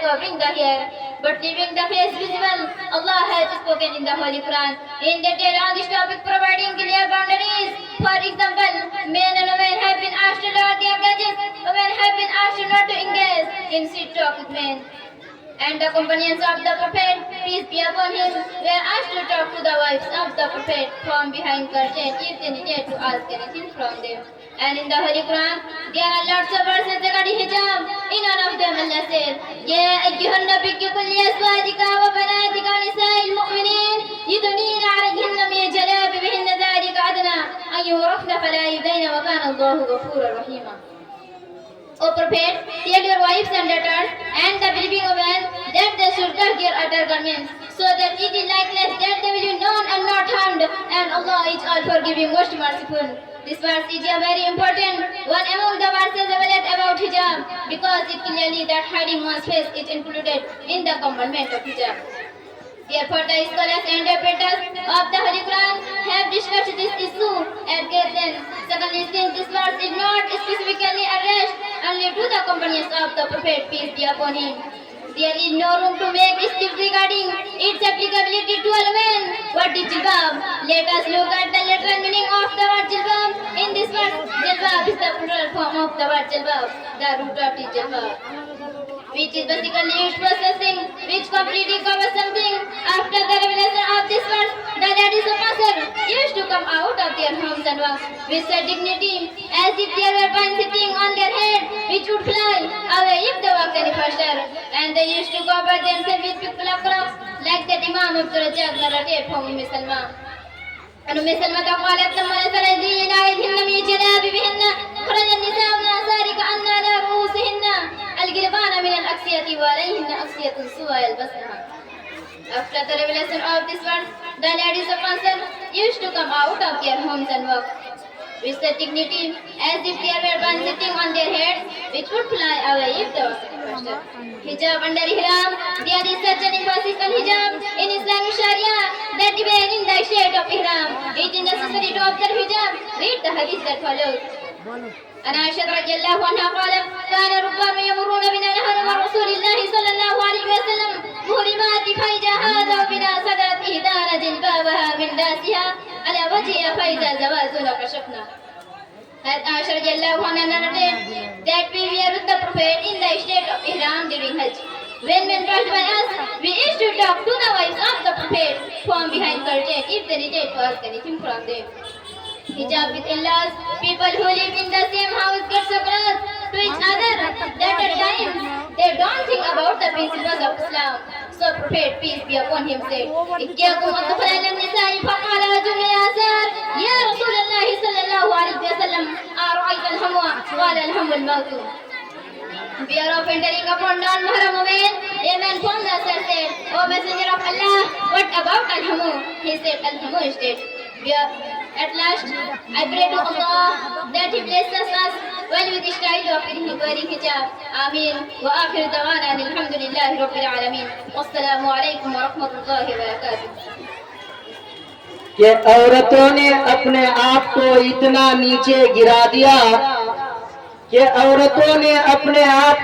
covering the hair, but leaving the face visible. Allah has spoken in the Holy Quran in detail on this topic, providing clear boundaries. For example, men and women have been asked to lower their gauges, women have been asked not to engage in sweet talk with men. And the companions of the Prophet, peace be upon him, were asked to talk to the wives of the Prophet from behind curtain if they needed to ask anything from them. And in the Holy Quran, there are lots of verses regarding hijab. In one of them, Allah said, يا أيها النبي قل لأزواجك وبناتك ونساء المؤمنين يدنين عليهن من جلابيبهن ذلك أدنى أن يعرفن فلا يؤذين وكان الله غفورا رحيما. O Prophet, tell your wives and daughters and the believing women that they should tuck their outer garments, so that it is likeness that they will be known and not harmed, and Allah is all forgiving, most merciful. This verse is a very important one among the verses available about hijab, because it clearly that hiding one's face is included in the commandment of hijab. Therefore, the scholars and interpreters of the Holy Quran have discussed this issue at great length. Secondly, since this verse is not specifically addressed only to the companions of the Prophet, peace be upon him, there is no room to make dispute regarding its applicability to all men. What is jilbab? Let us look at the literal meaning of the word jilbab. In this verse, jilbab is the plural form of the word jilbab, the root of it jilbab, which is basically its processing, which completely covers something. After the revelation of this verse, the ladies of Masr used to come out of their homes and walk with such dignity, as if there were pines sitting on their head, which would fly away if they walked any faster. And they used to cover themselves with thick cloths, like that Imam Abdul Razzaq narrated from Umm Salma. And Umm Salma قالت لما نزل الذين عليهن من جلابيبهن خرج النساء من الأنصار كأن على رؤوسهن الجلبان من الأكسية وعليهن أكسية سوى يلبسنها. After the revelation of this verse, the ladies of Ansar used to come out of their homes and walk with such dignity, as if there were one sitting on their heads, which would fly away if they were faster. Hijab under Ihram. There is such an emphasis on hijab in Islamic Sharia that even in the state of Ihram, it is necessary to observe hijab. Read the hadith that follows. عن عائشة رضي الله عنها قالت كان ركبان يمرون بنا نهر مع رسول الله صلى الله عليه وسلم مهرمات فإذا هذا بنا صدرت إهدانا جلبابها من رأسها على وجهها فإذا زوازنا كشفنا. Aisha radiallahu anha narrated that we were with the Prophet in the state of Ihram during Hajj. When men passed by us, we used to talk to the wives of the Prophet from behind curtain if they needed to ask anything from them. Hijab with in-laws, people who live in the same house get so close to each other that at times they don't think about the principles of Islam. So Prophet, peace be upon him, said, إِجَّاكُمْ أَدْخُلَ عَلَى النِّسَاءِ فَقَالَ رَجُلٌ يَا سَارِ يَا رَسُولَ اللَّهِ صلى الله عليه وسلم أَرَأَيْتَ الْهَمَّ قَالَ الْهَمُّ الْمَوْتُ. Fear of entering upon non-mahram women, a man from the answer said, O Messenger of Allah, what about al-hamu? He said, al-hamu is dead. At last, I pray to Allah that He blesses us while with the style of wearing hijab. Ameen. Wa akhir dawana alhamdulillahi rabbil alamin. Wassalamu alaikum wa rahmatullahi wa barakatuh. कि औरतों ने अपने आप को इतना नीचे गिरा दिया कि औरतों ने अपने आप